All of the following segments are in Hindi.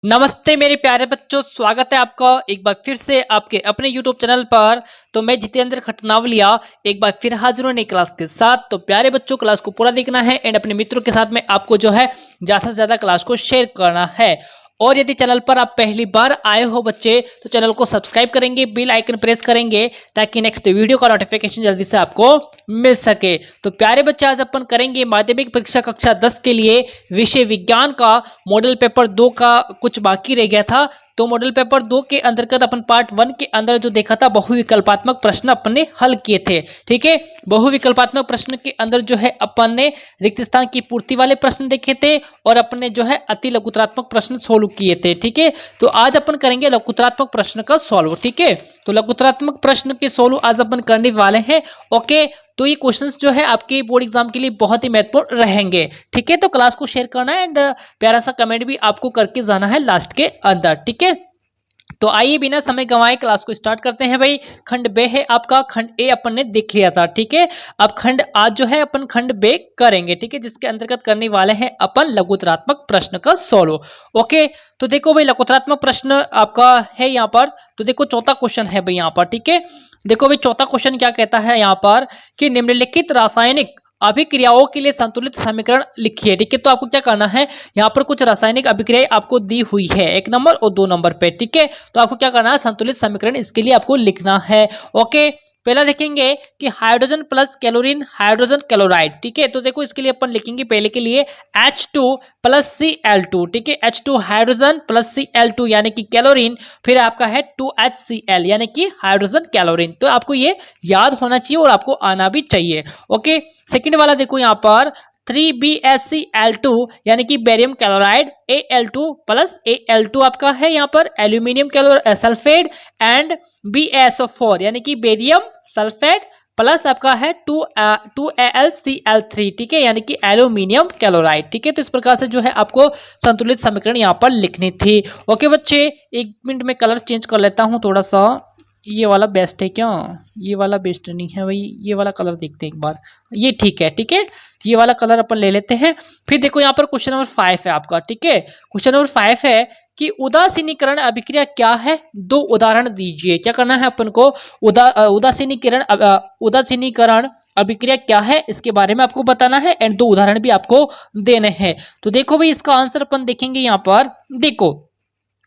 नमस्ते मेरे प्यारे बच्चों, स्वागत है आपका एक बार फिर से आपके अपने यूट्यूब चैनल पर। तो मैं जितेंद्र खटनावलिया एक बार फिर हाजिर हूं नई क्लास के साथ। तो प्यारे बच्चों, क्लास को पूरा देखना है एंड अपने मित्रों के साथ में आपको जो है ज़्यादा से ज़्यादा क्लास को शेयर करना है। और यदि चैनल पर आप पहली बार आए हो बच्चे, तो चैनल को सब्सक्राइब करेंगे, बेल आइकन प्रेस करेंगे ताकि नेक्स्ट वीडियो का नोटिफिकेशन जल्दी से आपको मिल सके। तो प्यारे बच्चे, आज अपन करेंगे माध्यमिक परीक्षा कक्षा 10 के लिए विषय विज्ञान का मॉडल पेपर 2 का कुछ बाकी रह गया था। तो मॉडल पेपर 2 के अंतर्गत अपन पार्ट 1 के अंदर जो देखा था, बहुविकल्पात्मक प्रश्न अपन ने हल किए थे। ठीक है, बहुविकल्पात्मक प्रश्न के अंदर जो है अपन ने रिक्त स्थान की पूर्ति वाले प्रश्न देखे थे और अपन ने जो है अति लघुतरात्मक प्रश्न सोल्व किए थे। ठीक है, तो आज अपन करेंगे लघुतरात्मक प्रश्न का सोल्व। ठीक है, तो लघुतरात्मक प्रश्न के सोल्व आज अपन करने वाले हैं। ओके, तो ये क्वेश्चंस जो है आपके बोर्ड एग्जाम के लिए बहुत ही महत्वपूर्ण रहेंगे। ठीक है, तो क्लास को शेयर करना है एंड प्यारा सा कमेंट भी आपको करके जाना है लास्ट के अंदर। ठीक है, तो आइए बिना समय गंवाए क्लास को स्टार्ट करते हैं। भाई, खंड बे है आपका, खंड ए अपन ने देख लिया था। ठीक है, अब खंड आज जो है अपन खंड बे करेंगे। ठीक है, जिसके अंतर्गत करने वाले हैं अपन लघुतरात्मक प्रश्न का सोल्व। ओके, तो देखो भाई, लघुतरात्मक प्रश्न आपका है यहाँ पर। तो देखो चौथा क्वेश्चन है भाई यहाँ पर। ठीक है, देखो भाई चौथा क्वेश्चन क्या कहता है यहाँ पर कि निम्नलिखित रासायनिक अभिक्रियाओं के लिए संतुलित समीकरण लिखिए। ठीक है, तो आपको क्या करना है, यहाँ पर कुछ रासायनिक अभिक्रियाएं आपको दी हुई है 1 नंबर और 2 नंबर पे। ठीक है, तो आपको क्या करना है, संतुलित समीकरण इसके लिए आपको लिखना है। ओके, पहला देखेंगे कि hydrogen plus chlorine hydrogen chloride. ठीक है, तो देखो इसके लिए अपन लिखेंगे पहले के लिए H2 प्लस Cl2। ठीक है, H2 हाइड्रोजन प्लस Cl2 यानी कि क्लोरीन, फिर आपका है 2HCl यानी कि हाइड्रोजन क्लोरीन। तो आपको ये याद होना चाहिए और आपको आना भी चाहिए। ओके, सेकंड वाला देखो यहाँ पर 3BaCl2 यानी कि barium chloride, Al2 plus Al2 आपका है यहाँ पर एल्यूमिनियम सल्फेट एंड BaSO4 यानी कि बेरियम सल्फेट प्लस आपका है 2AlCl3। ठीक है, यानी कि एल्यूमिनियम क्लोराइड। ठीक है, तो इस प्रकार से जो है आपको संतुलित समीकरण यहाँ पर लिखनी थी। ओके बच्चे, 1 मिनट में कलर चेंज कर लेता हूँ थोड़ा सा। ये वाला बेस्ट है क्या? ये वाला बेस्ट नहीं है भाई, ये वाला कलर देखते हैं एक बार। ये ठीक है। ठीक है, ये वाला कलर अपन ले लेते हैं। फिर देखो यहाँ पर क्वेश्चन नंबर 5 है आपका। ठीक है, क्वेश्चन नंबर 5 है कि उदासीनीकरण अभिक्रिया क्या है, 2 उदाहरण दीजिए। क्या करना है अपन को, उदासीनीकरण अभिक्रिया क्या है इसके बारे में आपको बताना है एंड 2 उदाहरण भी आपको देने हैं। तो देखो भाई, इसका आंसर अपन देखेंगे यहाँ पर। देखो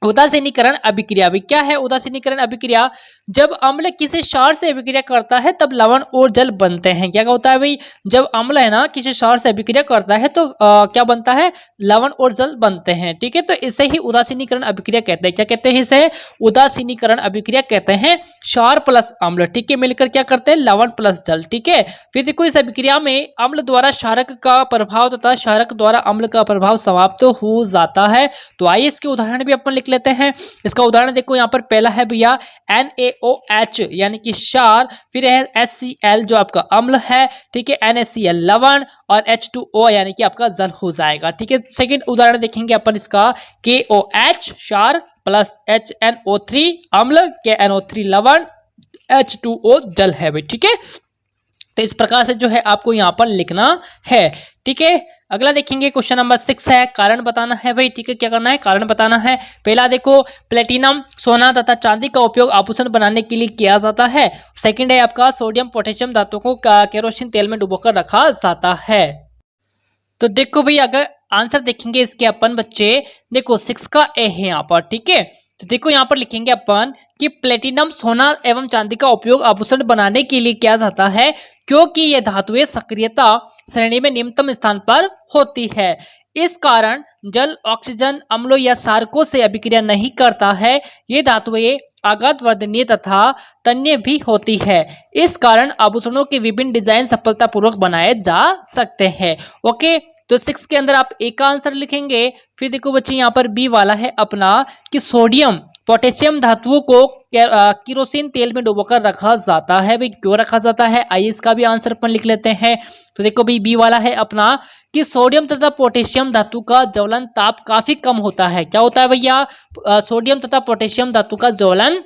उदासीनीकरण अभिक्रिया भी क्या है। उदासीनीकरण अभिक्रिया, जब अम्ल किसी क्षार से अभिक्रिया करता है तब लवण और जल बनते हैं। क्या होता है भाई, जब अम्ल है ना किसी क्षार से अभिक्रिया करता है तो क्या बनता है, लवण और जल बनते हैं। ठीक है, तो इसे ही उदासीनीकरण अभिक्रिया कहते हैं। क्या कहते हैं इसे, उदासीनीकरण अभिक्रिया कहते हैं। क्षार प्लस अम्ल, ठीक है, मिलकर क्या करते हैं, लवण प्लस जल। ठीक है, फिर देखो इस अभिक्रिया में अम्ल द्वारा क्षारक का प्रभाव तथा क्षारक द्वारा अम्ल का प्रभाव समाप्त हो जाता है। तो आइए इसके उदाहरण भी अपन लिख लेते हैं। इसका उदाहरण देखो यहाँ पर पहला है भैया NaOH यानी कि क्षार, फिर है HCl जो आपका अम्ल है। ठीक है, NaCl लवण और H2O यानी कि आपका जल हो जाएगा। ठीक है, सेकंड उदाहरण देखेंगे अपन इसका KOH क्षार प्लस HNO3 अम्ल, KNO3 लवण, H2O जल है भाई। ठीक है, तो इस प्रकार से जो है आपको यहाँ पर लिखना है। ठीक है, अगला देखेंगे क्वेश्चन नंबर 6 है, कारण बताना है भाई। ठीक है, क्या करना है, कारण बताना है। पहला देखो, प्लेटिनम सोना तथा चांदी का उपयोग आभूषण बनाने के लिए किया जाता है। सेकंड है आपका सोडियम पोटेशियम धातु को केरोसिन तेल में डुबोकर रखा जाता है। तो देखो भाई, अगर आंसर देखेंगे इसके अपन बच्चे, देखो 6 का ए है यहाँ पर। ठीक है, तो देखो यहाँ पर लिखेंगे अपन कि प्लेटिनम सोना एवं चांदी का उपयोग आभूषण बनाने के लिए किया जाता है क्योंकि ये धातुएं सक्रियता श्रेणी में निम्नतम स्थान पर होती है। इस कारण जल ऑक्सीजन अम्लों या क्षारकों से अभिक्रिया नहीं करता है। ये धातुएं आघात वर्धनीय तथा तन्य भी होती है। इस कारण आभूषणों के विभिन्न डिजाइन सफलतापूर्वक बनाए जा सकते हैं। ओके, तो 6 के अंदर आप ए का आंसर लिखेंगे। फिर देखो बच्चे यहाँ पर बी वाला है अपना कि सोडियम पोटेशियम धातुओं को केरोसिन तेल में डुबोकर रखा जाता है। भाई क्यों रखा जाता है, आइए इसका भी आंसर अपन लिख लेते हैं। तो देखो भाई, बी वाला है अपना कि सोडियम तथा पोटेशियम धातु का ज्वलन ताप काफी कम होता है। क्या होता है भैया, सोडियम तथा पोटेशियम धातु का ज्वलन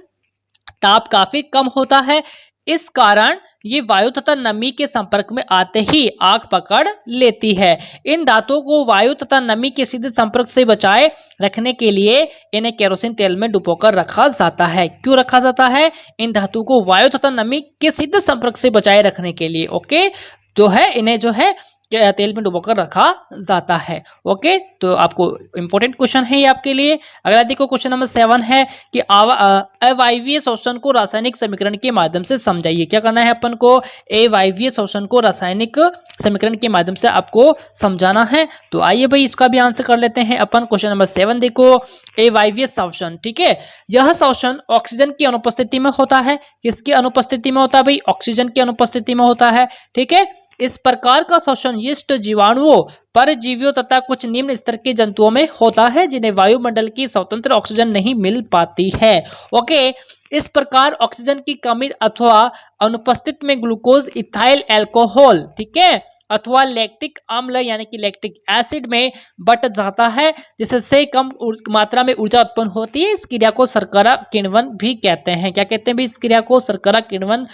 ताप काफी कम होता है। इस कारण ये वायु तथा नमी के संपर्क में आते ही आग पकड़ लेती है। इन धातुओं को वायु तथा नमी के सीधे संपर्क से बचाए रखने के लिए इन्हें केरोसिन तेल में डुबोकर रखा जाता है। क्यों रखा जाता है? इन धातुओं को वायु तथा नमी के सीधे संपर्क से बचाए रखने के लिए। ओके, जो है इन्हें जो है तेल में डुबोकर रखा जाता है। ओके, तो आपको इंपॉर्टेंट क्वेश्चन है ये आपके लिए। अगला देखो क्वेश्चन नंबर 7 है कि अवायवीय शोषण को रासायनिक समीकरण के माध्यम से समझाइए। क्या करना है अपन को? अवायवीय शोषण को रासायनिक समीकरण के माध्यम से आपको समझाना है। तो आइए भाई इसका भी आंसर कर लेते हैं अपन। क्वेश्चन नंबर 7 देखो, अवायवीय शोषण, ठीक है, यह शोषण ऑक्सीजन की अनुपस्थिति में होता है। किसकी अनुपस्थिति में होता है भाई? ऑक्सीजन की अनुपस्थिति में होता है। ठीक है, इस प्रकार का शोषण यीस्ट, जीवाणुओं, परजीवियों तथा कुछ निम्न स्तर के जंतुओं में होता है जिन्हें वायुमंडल की स्वतंत्र ऑक्सीजन नहीं मिल पाती है। ओके, इस प्रकार ऑक्सीजन की कमी अथवा अनुपस्थित में ग्लूकोज, इथाइल अल्कोहल, ठीक है, अथवा लैक्टिक अम्ल यानी कि लैक्टिक एसिड में बट जाता है, जिससे कम मात्रा में ऊर्जा उत्पन्न होती है। इस क्रिया को शर्करा किण्वन भी कहते हैं। क्या कहते हैं भाई? इस क्रिया को शर्करा किण्वन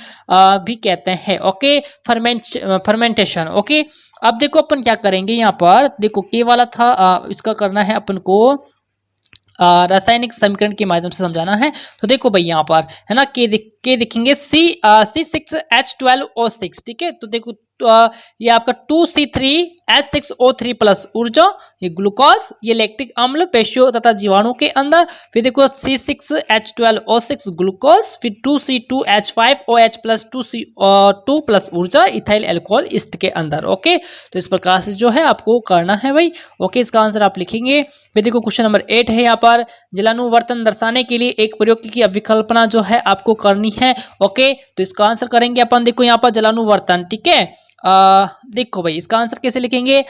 भी कहते हैं। Okay, fermentation. ओके, अब देखो अपन क्या करेंगे यहाँ पर, देखो के वाला था, इसका करना है अपन को रासायनिक समीकरण के माध्यम से समझाना है। तो देखो भाई यहाँ पर है ना, के दिखेंगे C6H12O6, ठीक है। तो देखो ये आपका 2C3H6O3 प्लस ऊर्जा, ये ग्लूकोज, ये लैक्टिक अम्ल पेशियों तथा जीवाणु के अंदर। फिर देखो C6H12O6 ग्लूकोज, फिर 2C2H5OH प्लस 2CO2 प्लस ऊर्जा, इथाइल अल्कोहल ईस्ट के अंदर। ओके, तो इस प्रकार से जो है आपको करना है भाई। ओके, इसका आंसर आप लिखेंगे। फिर देखो क्वेश्चन नंबर 8 है यहाँ पर, जलानुवर्तन दर्शाने के लिए एक प्रयोग की अभिकल्पना जो है आपको करनी है। ओके, तो इसका आंसर करेंगे अपन। देखो यहाँ पर जलानुवर्तन, ठीक है, देखो भाई इसका आंसर कैसे लिखेंगे?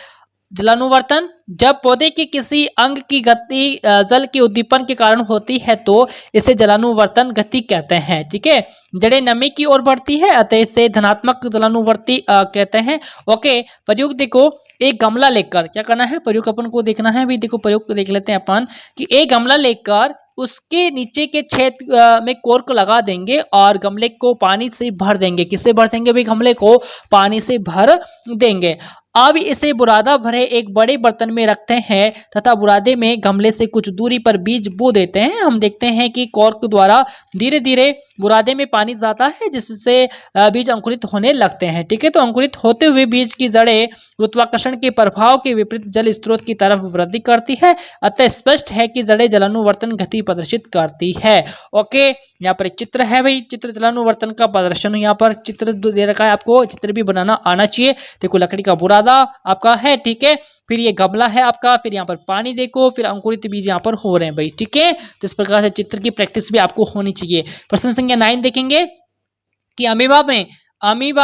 जलानुवर्तन जब पौधे के किसी अंग की गति जल के उद्दीपन के कारण होती है तो इसे जलानुवर्तन गति कहते हैं। ठीक है, जड़ें नमी की ओर बढ़ती है अतः इसे धनात्मक जलानुवर्ती कहते हैं। ओके, प्रयोग देखो, एक गमला लेकर क्या करना है? प्रयोग अपन को देखना है भी। देखो प्रयोग को देख लेते हैं अपन कि एक गमला लेकर उसके नीचे के छेद में कोर्क लगा देंगे और गमले को पानी से भर देंगे। किससे भर देंगे भाई? गमले को पानी से भर देंगे। अब इसे बुरादा भरे एक बड़े बर्तन में रखते हैं तथा बुरादे में गमले से कुछ दूरी पर बीज बो देते हैं। हम देखते हैं कि कॉर्क द्वारा धीरे धीरे बुरादे में पानी जाता है जिससे बीज अंकुरित होने लगते हैं। ठीक है, तो अंकुरित होते हुए बीज की जड़ें गुरुत्वाकर्षण के प्रभाव के विपरीत जल स्रोत की तरफ वृद्धि करती है। अतः स्पष्ट है कि जड़ें जलानुवर्तन गति प्रदर्शित करती है। ओके, यहाँ पर एक चित्र है भाई, चित्र जलानुवर्तन का प्रदर्शन। यहाँ पर चित्र दे रखा है, आपको चित्र भी बनाना आना चाहिए। देखो लकड़ी का बुरादा आपका है, ठीक है, फिर ये गमला है आपका, फिर यहाँ पर पानी देखो, फिर अंकुरित बीज यहाँ पर हो रहे हैं भाई। ठीक है, तो इस प्रकार से चित्र की प्रैक्टिस भी आपको होनी चाहिए। प्रश्न संख्या 9 देखेंगे कि अमीबा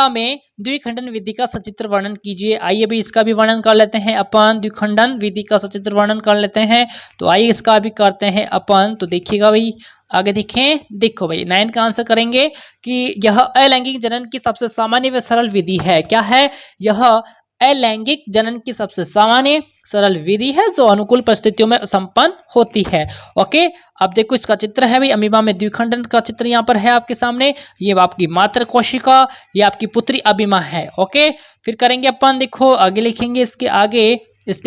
में द्विखंडन विधि का सचित्र वर्णन कीजिए। आइए भी इसका भी वर्णन कर लेते हैं अपन। द्विखंडन विधि का सचित्र वर्णन कर लेते हैं, तो आइए इसका भी करते हैं अपन। तो देखिएगा भाई, आगे देखें, देखो भाई 9 का आंसर करेंगे कि यह अलैंगिक जनन की सबसे सामान्य व सरल विधि है। क्या है? यह अलैंगिक जनन की सबसे सामान्य सरल विधि है जो अनुकूल परिस्थितियों में संपन्न होती है। ओके, अब देखो इसका चित्र है भाई, अमीबा में द्विखंडन का चित्र यहाँ पर है आपके सामने। ये आपकी मातृ कोशिका, ये आपकी पुत्री अमीबा है। ओके, फिर करेंगे अपन, देखो आगे लिखेंगे, इसके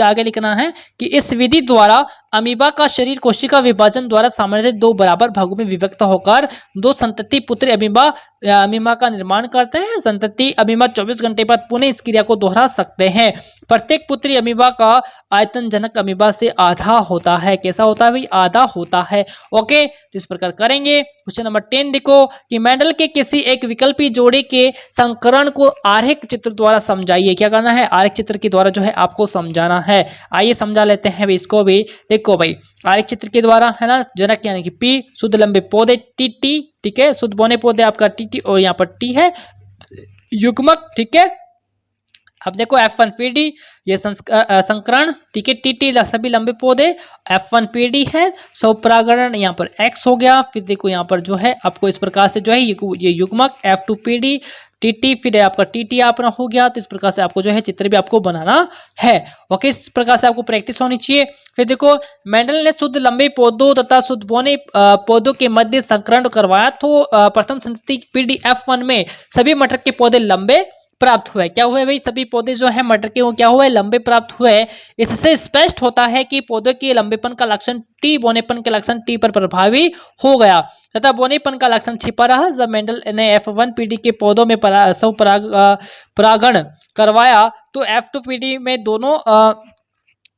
आगे लिखना है कि इस विधि द्वारा अमीबा का शरीर कोशिका विभाजन द्वारा सामान्यतः 2 बराबर भागों में विभक्त होकर 2 संतति पुत्री अमीबा का निर्माण करते हैं। संतति अमीबा 24 घंटे बाद पुनः इस क्रिया को दोहरा सकते हैं। प्रत्येक पुत्री अमीबा का आयतन जनक अमीबा से आधा होता है। कैसा होता है भाई? आधा होता है। ओके, तो इस प्रकार करेंगे। क्वेश्चन नंबर 10 देखो कि मेंडल के किसी एक विकल्पी जोड़े के संकरण को आरेख चित्र द्वारा समझाइए। क्या करना है? आरेख चित्र के द्वारा जो है आपको समझाना है। आइए समझा लेते हैं भाई इसको भी। देखो भाई, आरेख चित्र के द्वारा है ना, जनक यानी कि पी, शुद्ध लंबे पौधे टी, ठीक है, शुद्ध बौने पौधे आपका टी और यहाँ पर टी है, युग्मक, ठीक है। अब देखो F1PD ये संकरण, ठीक है, टी सभी लंबे पौधे, F1PD है, स्वपरागण यहाँ पर X हो गया। फिर देखो यहाँ पर जो है आपको इस प्रकार से जो है ये युग्मक F2PD, टी फिर आपका टी आपका हो गया। तो इस प्रकार से आपको जो है चित्र भी आपको बनाना है। ओके, इस प्रकार से आपको प्रैक्टिस होनी चाहिए। फिर देखो, मेंडल ने शुद्ध लंबे पौधों तथा शुद्ध बौने पौधों के मध्य संकरण करवाया। तो प्रथम संतति PDF1 में सभी मटर के पौधे लंबे प्राप्त हुए। क्या हुए भाई, सभी पौधे जो है मटर के वो क्या हुए, लंबे प्राप्त हुए। इससे स्पष्ट होता है कि पौधे के लंबेपन का लक्षण टी बौनेपन के लक्षण टी पर प्रभावी हो गया तथा बौनेपन का लक्षण छिपा रहा। जब मेंडल ने F1 PD के पौधों में परागण करवाया तो F2 PD में दोनों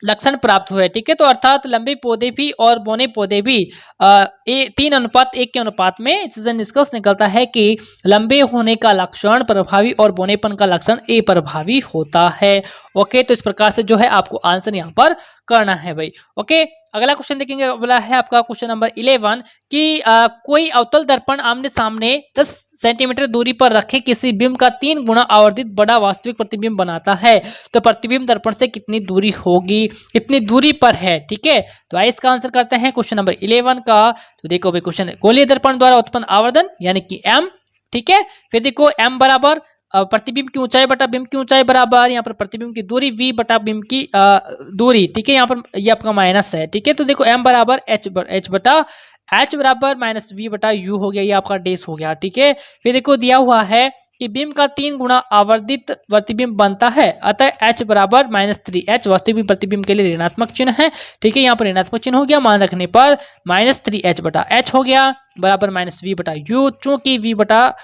लक्षण प्राप्त हुए। ठीक है, तो अर्थात लंबे पौधे भी और बौने पौधे भी 3:1 के अनुपात में इससे निष्कर्ष निकलता है कि लंबे होने का लक्षण प्रभावी और बौनेपन का लक्षण अप्रभावी होता है। ओके, तो इस प्रकार से जो है आपको आंसर यहाँ पर करना है भाई। ओके, अगला क्वेश्चन देखेंगे, बोला है आपका क्वेश्चन नंबर 11 कि कोई अवतल दर्पण आमने सामने 10 सेंटीमीटर दूरी पर रखे किसी बिंब का 3 गुना आवर्धित बड़ा वास्तविक प्रतिबिंब बनाता है। तो प्रतिबिंब दर्पण से कितनी दूरी होगी, कितनी दूरी पर है। ठीक है, तो आइए इसका आंसर करते हैं क्वेश्चन नंबर 11 का। तो देखो भाई, क्वेश्चन गोलीय दर्पण द्वारा उत्पन्न आवर्धन यानी कि m। ठीक है, फिर देखो m बराबर प्रतिबिंब की ऊंचाई बटा बिंब की ऊंचाई बराबर यहाँ पर प्रतिबिंब की दूरी v बटा बिंब की दूरी। ठीक है, यहाँ पर ये आपका माइनस है। ठीक है, तो देखो m बराबर h बटा h बराबर माइनस v बटा u हो गया, ये आपका डेस हो गया। ठीक है, फिर देखो दिया हुआ है कि बिंब का 3 गुना आवर्धित प्रतिबिंब बनता है, अतः h बराबर -3। h वास्तविक प्रतिबिंब के लिए ऋणात्मक चिन्ह है। ठीक है, यहाँ पर ऋणात्मक चिन्ह हो गया, मान रखने पर -3h बटा h हो गया बराबर -v बटा u। चूंकि v बटा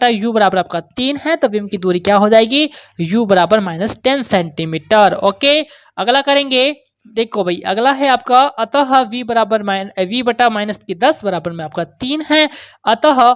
u बराबर आपका 3 है, तो बिंब की दूरी क्या हो जाएगी, u बराबर -10 सेंटीमीटर। ओके, अगला करेंगे। देखो भाई, अगला है आपका अतः v बटा -10 बराबर में आपका 3 है। अतः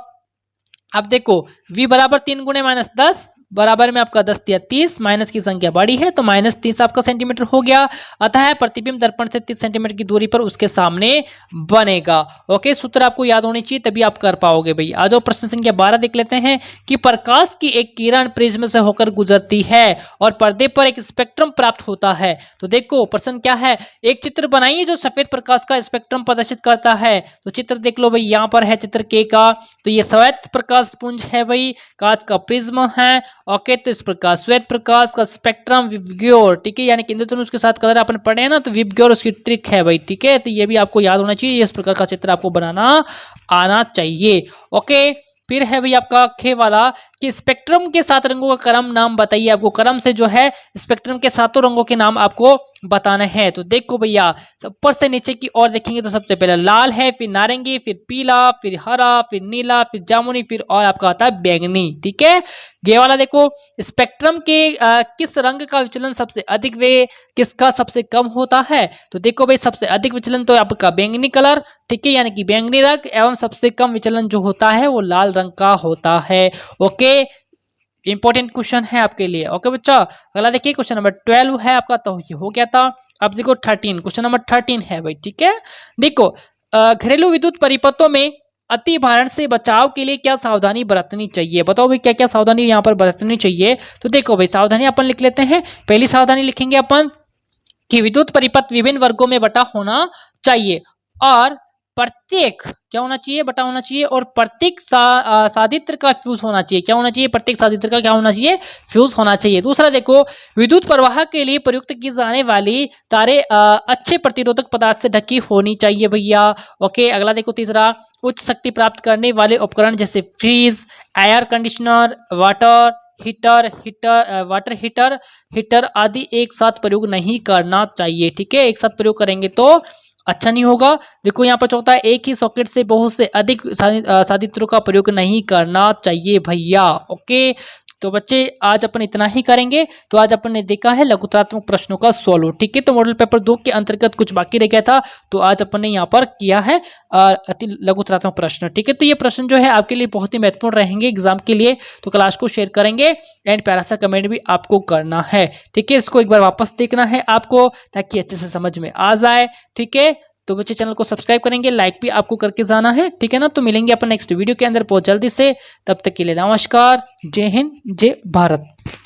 अब देखो v बराबर 3 गुणे -10 बराबर में आपका 10 या 30, माइनस की संख्या बड़ी है तो -30 आपका सेंटीमीटर हो गया। अतः प्रतिबिंब दर्पण से 30 सेंटीमीटर की दूरी पर उसके सामने बनेगा। ओके, सूत्र आपको याद होनी चाहिए तभी आप कर पाओगे भाई। आज प्रश्न संख्या 12 देख लेते हैं कि प्रकाश की एक किरण प्रिज्म से होकर गुजरती है और पर्दे पर एक स्पेक्ट्रम प्राप्त होता है। तो देखो प्रश्न क्या है, एक चित्र बनाइए जो सफेद प्रकाश का स्पेक्ट्रम प्रदर्शित करता है। तो चित्र देख लो भाई, यहाँ पर है चित्र के का। तो ये श्वेत प्रकाश पुंज है भाई, कांच का प्रिज्म है। ओके, तो इस प्रकार श्वेत प्रकाश का स्पेक्ट्रम विबग्योर। ठीक है, यानी कि इंद्रधनुष के साथ कलर अपन पढ़े हैं ना, तो विबग्योर उसकी ट्रिक है भाई। ठीक है, तो ये भी आपको याद होना चाहिए, इस प्रकार का चित्र आपको बनाना आना चाहिए। ओके, फिर है भाई आपका खे वाला कि स्पेक्ट्रम के 7 रंगों का क्रम नाम बताइए। आपको क्रम से जो है स्पेक्ट्रम के 7 रंगों के नाम आपको बताने हैं। तो देखो भैया, ऊपर से नीचे की ओर देखेंगे तो सबसे पहले लाल है, फिर नारंगी, फिर पीला, फिर हरा, फिर नीला, फिर जामुनी, फिर और आपका आता है बैंगनी। ठीक है, ये वाला देखो स्पेक्ट्रम के किस रंग का विचलन सबसे अधिक वे किसका सबसे कम होता है। तो देखो भाई, सबसे अधिक विचलन तो आपका बैंगनी कलर, ठीक है, यानी कि बैंगनी रंग, एवं सबसे कम विचलन जो होता है वो लाल रंग का होता है। ओके, इंपॉर्टेंट क्वेश्चन है आपके लिए। ओके बच्चा, अगला देखिए क्वेश्चन नंबर 12 है आपका, तो ये हो गया था। अब देखो 13, क्वेश्चन नंबर 13 है भाई। ठीक है, देखो घरेलू विद्युत परिपथों में अति भारण से बचाव के लिए क्या सावधानी बरतनी चाहिए। बताओ भाई क्या क्या सावधानी यहाँ पर बरतनी चाहिए। तो देखो भाई, सावधानी अपन लिख लेते हैं। पहली सावधानी लिखेंगे अपन कि विद्युत परिपथ विभिन्न वर्गों में बटा होना चाहिए और प्रत्येक क्या होना चाहिए, बटा होना चाहिए, और प्रत्येक साधित्र का फ्यूज होना चाहिए। क्या होना चाहिए, प्रत्येक साधित्र का क्या होना चाहिए, फ्यूज होना चाहिए। दूसरा देखो, विद्युत प्रवाह के लिए प्रयुक्त की जाने वाली तारे अच्छे प्रतिरोधक पदार्थ से ढकी होनी चाहिए भैया। ओके, अगला देखो तीसरा, उच्च शक्ति प्राप्त करने वाले उपकरण जैसे fridge, air conditioner, water heater आदि एक साथ प्रयोग नहीं करना चाहिए। ठीक है, एक साथ प्रयोग करेंगे तो अच्छा नहीं होगा। देखो यहाँ पर चौथा, एक ही सॉकेट से बहुत से अधिक साधित्रों का प्रयोग नहीं करना चाहिए भैया। ओके, तो बच्चे आज अपन इतना ही करेंगे। तो आज अपन ने देखा है लघुत्रात्मक प्रश्नों का सोल्व। ठीक है, तो मॉडल पेपर 2 के अंतर्गत कुछ बाकी रह गया था, तो आज अपन ने यहाँ पर किया है अति लघुत्रात्मक प्रश्न। ठीक है, तो ये प्रश्न जो है आपके लिए बहुत ही महत्वपूर्ण रहेंगे एग्जाम के लिए, तो क्लास को शेयर करेंगे एंड प्यारा सा कमेंट भी आपको करना है। ठीक है, इसको एक बार वापस देखना है आपको ताकि अच्छे से समझ में आ जाए। ठीक है, तो बच्चे चैनल को सब्सक्राइब करेंगे, लाइक भी आपको करके जाना है। ठीक है ना, तो मिलेंगे अपन नेक्स्ट वीडियो के अंदर बहुत जल्दी से। तब तक के लिए नमस्कार, जय हिंद, जय भारत।